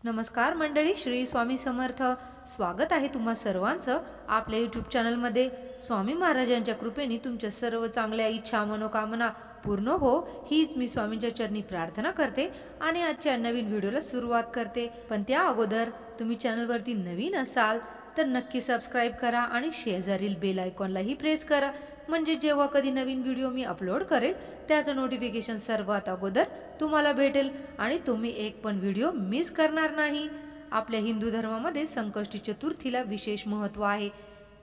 नमस्कार मंडळी, श्री स्वामी समर्थ. स्वागत आहे तुम्हा सर्वांचं आपल्या यूट्यूब चॅनलमध्ये. स्वामी महाराजांच्या कृपेने तुमच्या सर्व चांगल्या इच्छा मनोकामना पूर्ण हो, हीच मी स्वामींच्या चरणी प्रार्थना करते आणि आजच्या नवीन व्हिडिओला सुरुवात करते. पण त्या अगोदर तुम्ही चॅनलवरती नवीन असाल तर नक्की सबस्क्राईब करा आणि शेजारील बेल आयकॉनलाही प्रेस करा, म्हणजे जेव्हा कधी नवीन व्हिडिओ मी अपलोड करेल त्याचं नोटिफिकेशन सर्वात अगोदर तुम्हाला भेटेल आणि तुम्ही एक पण व्हिडिओ मिस करणार नाही. आपल्या हिंदू धर्मामध्ये संकष्टी चतुर्थीला विशेष महत्त्व आहे.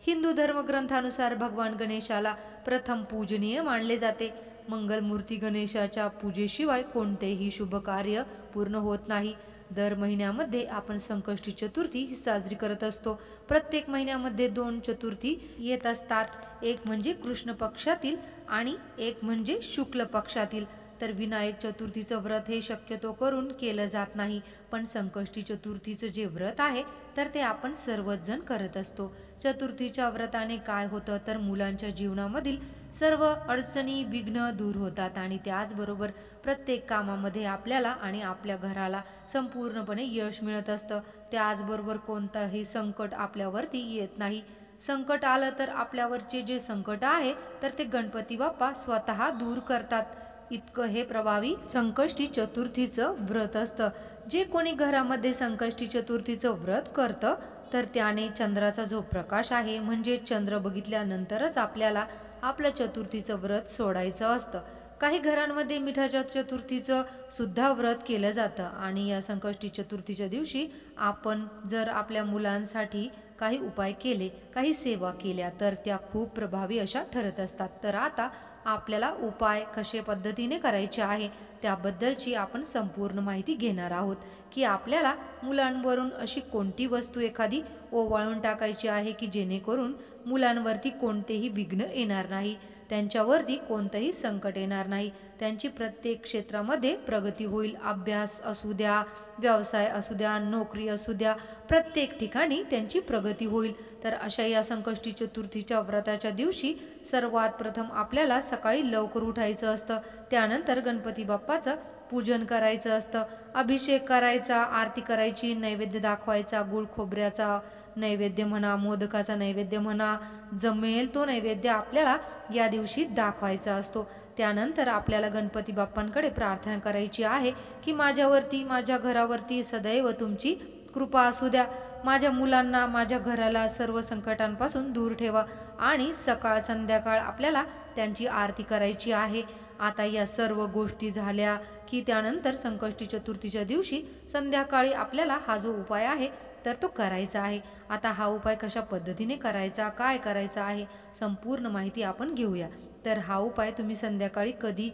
हिंदू धर्मग्रंथानुसार भगवान गणेशाला प्रथम पूजनीय मानले जाते. मंगलमूर्ती गणेशाच्या पूजेशिवाय कोणतेही शुभ कार्य पूर्ण होत नाही. दर महिन्यामध्ये आपण संकष्टी चतुर्थी ही साजरी करत असतो. प्रत्येक महिन्यामध्ये 2 चतुर्थी येत असतात, एक म्हणजे कृष्ण पक्षातील आणि एक म्हणजे शुक्ल पक्षातील. तर विनायक चतुर्थीचं व्रत हे शक्यतो करून केलं जात नाही, पण संकष्टी चतुर्थीचं जे व्रत आहे तर ते आपण सर्वच जण करत असतो. चतुर्थीच्या व्रताने काय होतं तर मुलांच्या जीवनामधील सर्व अडचणी विघ्न दूर होतात आणि त्याचबरोबर प्रत्येक कामामध्ये आपल्याला आणि आपल्या घराला संपूर्णपणे यश मिळत असतं. त्याचबरोबर कोणताही संकट आपल्यावरती येत नाही. संकट आलं तर आपल्यावरचे जे संकट आहे तर ते गणपती बाप्पा स्वतः दूर करतात. इतकं हे प्रभावी संकष्टी चतुर्थीचं व्रत असतं. जे कोणी घरामध्ये संकष्टी चतुर्थीचं व्रत करतं तर त्याने चंद्राचा जो प्रकाश आहे, म्हणजे चंद्र बघितल्यानंतरच आपल्याला आपलं चतुर्थीचं व्रत सोडायचं असतं. काही घरांमध्ये मिठाच्या चतुर्थीचं सुद्धा व्रत केलं जातं आणि या संकष्टी चतुर्थीच्या दिवशी आपण जर आपल्या मुलांसाठी काही उपाय केले, काही सेवा केल्या तर त्या खूप प्रभावी अशा ठरत असतात. तर आता आपल्याला उपाय कशा पद्धतीने करायचे आहे त्याबद्दलची आपण संपूर्ण माहिती घेणार आहोत, की आपल्याला मुलांवरून अशी कोणती वस्तू एखादी ओवाळून टाकायची आहे की जेणेकरून मुलांवरती कोणतेही विघ्न येणार नाही, त्यांच्यावरती कोणतंही संकट येणार नाही, त्यांची प्रत्येक क्षेत्रामध्ये प्रगती होईल. अभ्यास असू द्या, व्यवसाय असू द्या, नोकरी असू द्या, प्रत्येक ठिकाणी त्यांची प्रगती होईल. तर अशा या संकष्टी चतुर्थीच्या व्रताच्या दिवशी सर्वात प्रथम आपल्याला सकाळी लवकर उठायचं असतं. त्यानंतर गणपती बाप्पाचं पूजन करायचं असतं, अभिषेक करायचा, आरती करायची, नैवेद्य दाखवायचा, गुळ खोबऱ्याचा नैवेद्य म्हणा, मोदकाचा नैवेद्य म्हणा, जमेल तो नैवेद्य आपल्याला या दिवशी दाखवायचा असतो. त्यानंतर आपल्याला गणपती बाप्पांकडे प्रार्थना करायची आहे की माझ्यावरती, माझ्या घरावरती सदैव तुमची कृपा असू द्या. माझ्या मुलांना, माझ्या घराला सर्व संकटांपासून दूर ठेवा आणि सकाळ संध्याकाळ आपल्याला त्यांची आरती करायची आहे. आता या सर्व गोष्टी झाल्या की त्यानंतर संकष्टी चतुर्थीच्या दिवशी संध्याकाळी आपल्याला हा जो उपाय आहे तर तो करायचा आहे. आता हा उपाय कशा पद्धतीने करायचा, काय करायचा आहे, संपूर्ण माहिती आपण घेऊया. तर हा उपाय तुम्ही संध्याकाळी कधी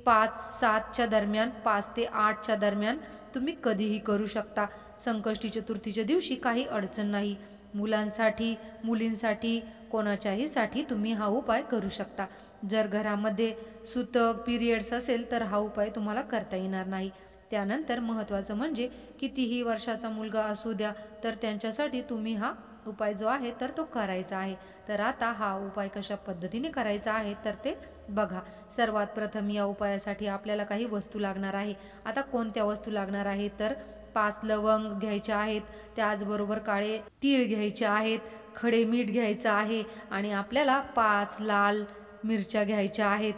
5-7च्या दरम्यान, 5 ते 8च्या दरम्यान तुम्ही कधीही करू शकता. संकष्टी चतुर्थीच्या दिवशी काही अडचण नाही. मुलांसाठी, मुलींसाठी, कोणाच्याही साठी तुम्ही हा उपाय करू शकता. जर घरामध्ये सुतक, पिरियड्स असेल तर हा उपाय तुम्हाला करता येणार नाही. त्यानंतर महत्त्वाचं म्हणजे कितीही वर्षाचा मुलगा असू द्या तर त्यांच्यासाठी तुम्ही हा उपाय जो आहे तर तो करायचा आहे. तर आता हा उपाय कशा पद्धतीने करायचा आहे तर ते बघा. सर्वात प्रथम या उपायासाठी आपल्याला काही वस्तू लागणार आहे. आता कोणत्या वस्तू लागणार आहे तर 5 लवंग घ्यायच्या आहेत, त्याचबरोबर काळे तीळ घ्यायचे आहेत, खडे मीठ घ्यायचं आहे आणि आपल्याला 5 लाल मिरच्या घ्यायच्या आहेत.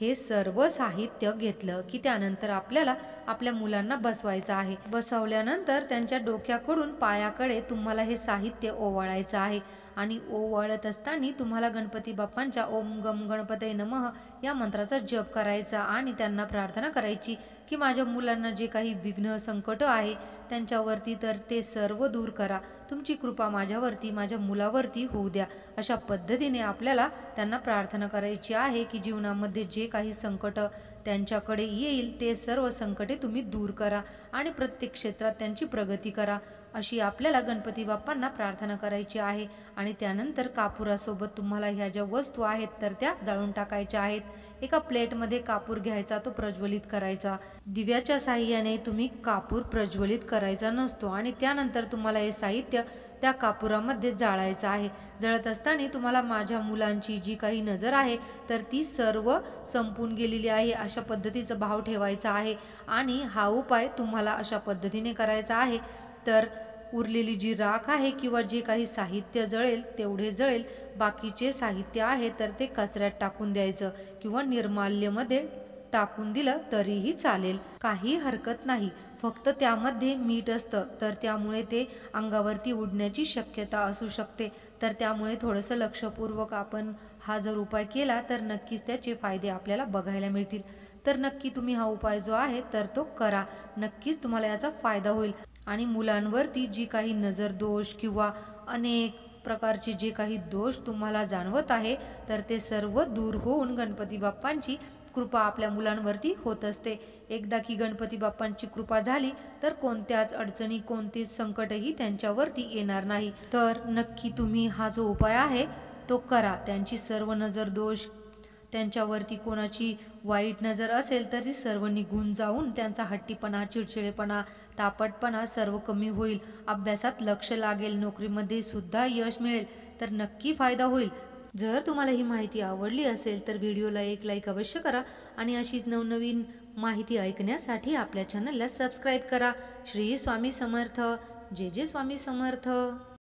हे सर्व साहित्य घेतलं की त्यानंतर आपल्याला आपल्या मुलांना बसवायचं आहे. बसवल्यानंतर त्यांच्या डोक्याकडून पायाकडे तुम्हाला हे साहित्य ओवाळायचं आहे आणि ओवाळत असताना तुम्हाला गणपती बाप्पांच्या ओम गम गणपतये नमः या मंत्राचा जप करायचा आणि त्यांना प्रार्थना करायची की माझ्या मुलांना जे काही विघ्न संकट आहे त्यांच्यावरती तर ते सर्व दूर करा. तुमची कृपा माझ्यावरती, माझ्या मुलावरती होऊ द्या. अशा पद्धतीने आपल्याला त्यांना प्रार्थना करायची आहे की जीवनामध्ये जे काही संकट त्यांच्याकडे येईल ते सर्व संकटे तुम्ही दूर करा आणि प्रत्येक क्षेत्रात त्यांची प्रगती करा. अशी आपल्याला गणपती बाप्पांना प्रार्थना करायची आहे। आणि त्यानंतर कापुरासोबत तुम्हाला ह्या ज्या वस्तू आहेत तर त्या जाळून टाकायच्या आहेत। एका प्लेटमध्ये कापूर घ्यायचा, तो प्रज्वलित करायचा। दिव्याच्या साहाय्याने तुम्ही कापूर प्रज्वलित करायचा नसतो आणि त्यानंतर तुम्हाला हे साहित्य त्या कापुरामध्ये जाळायचं आहे। जळत असताना तुम्हाला माझ्या मुलांची जी काही नजर आहे तर ती सर्व संपून गेलेली आहे अशा पद्धतीचा भाव ठेवायचा आहे। आणि हा उपाय तुम्हाला अशा पद्धतीने करायचा आहे। तर उरलेली जी राख आहे किंवा जे काही साहित्य जळेल तेवढे जळेल, बाकीचे साहित्य आहे तर ते कचऱ्यात टाकून द्यायचं किंवा निर्माल्यमध्ये टाकून दिलं तरीही चालेल, काही हरकत नाही। फक्त त्यामध्ये मीठ असतं तर त्यामुळे ते अंगावरती उडण्याची शक्यता असू शकते। तर त्यामुळे थोडंसं लक्षपूर्वक आपण हा जर उपाय केला तर नक्कीच त्याचे फायदे आपल्याला बघायला मिळतील। तर नक्की तुम्ही हा उपाय जो आहे तर तो करा, नक्कीच तुम्हाला याचा फायदा होईल। आणि मुलांवरती जी काही नजर दोष किंवा अनेक प्रकारचे जे काही दोष तुम्हाला जाणवत आहे तर ते सर्व दूर होऊन गणपती बाप्पांची कृपा आपल्या मुलांवरती होत असते। एकदा की गणपती बाप्पांची कृपा झाली तर कोणत्याच अडचणी, कोणतेच संकटही त्यांच्यावरती येणार नाही। तर नक्की तुम्ही हा जो उपाय आहे तो करा। त्यांची सर्व नजर दोष, त्यांच्यावरती कोणाची वाईट नजर असेल तर ती सर्व निघून जाऊन त्यांचा हट्टीपणा, चिडचिडेपणा, तापटपणा सर्व कमी होईल। अभ्यासात लक्ष लागेल, नोकरीमध्ये सुद्धा यश मिळेल, तर नक्की फायदा होईल। जर तुम्हाला ही माहिती आवडली असेल तर व्हिडिओला एक लाईक अवश्य करा आणि अशीच नवनवीन माहिती ऐकण्यासाठी आपल्या चॅनलला सबस्क्राईब करा। श्री स्वामी समर्थ। जय जय स्वामी समर्थ।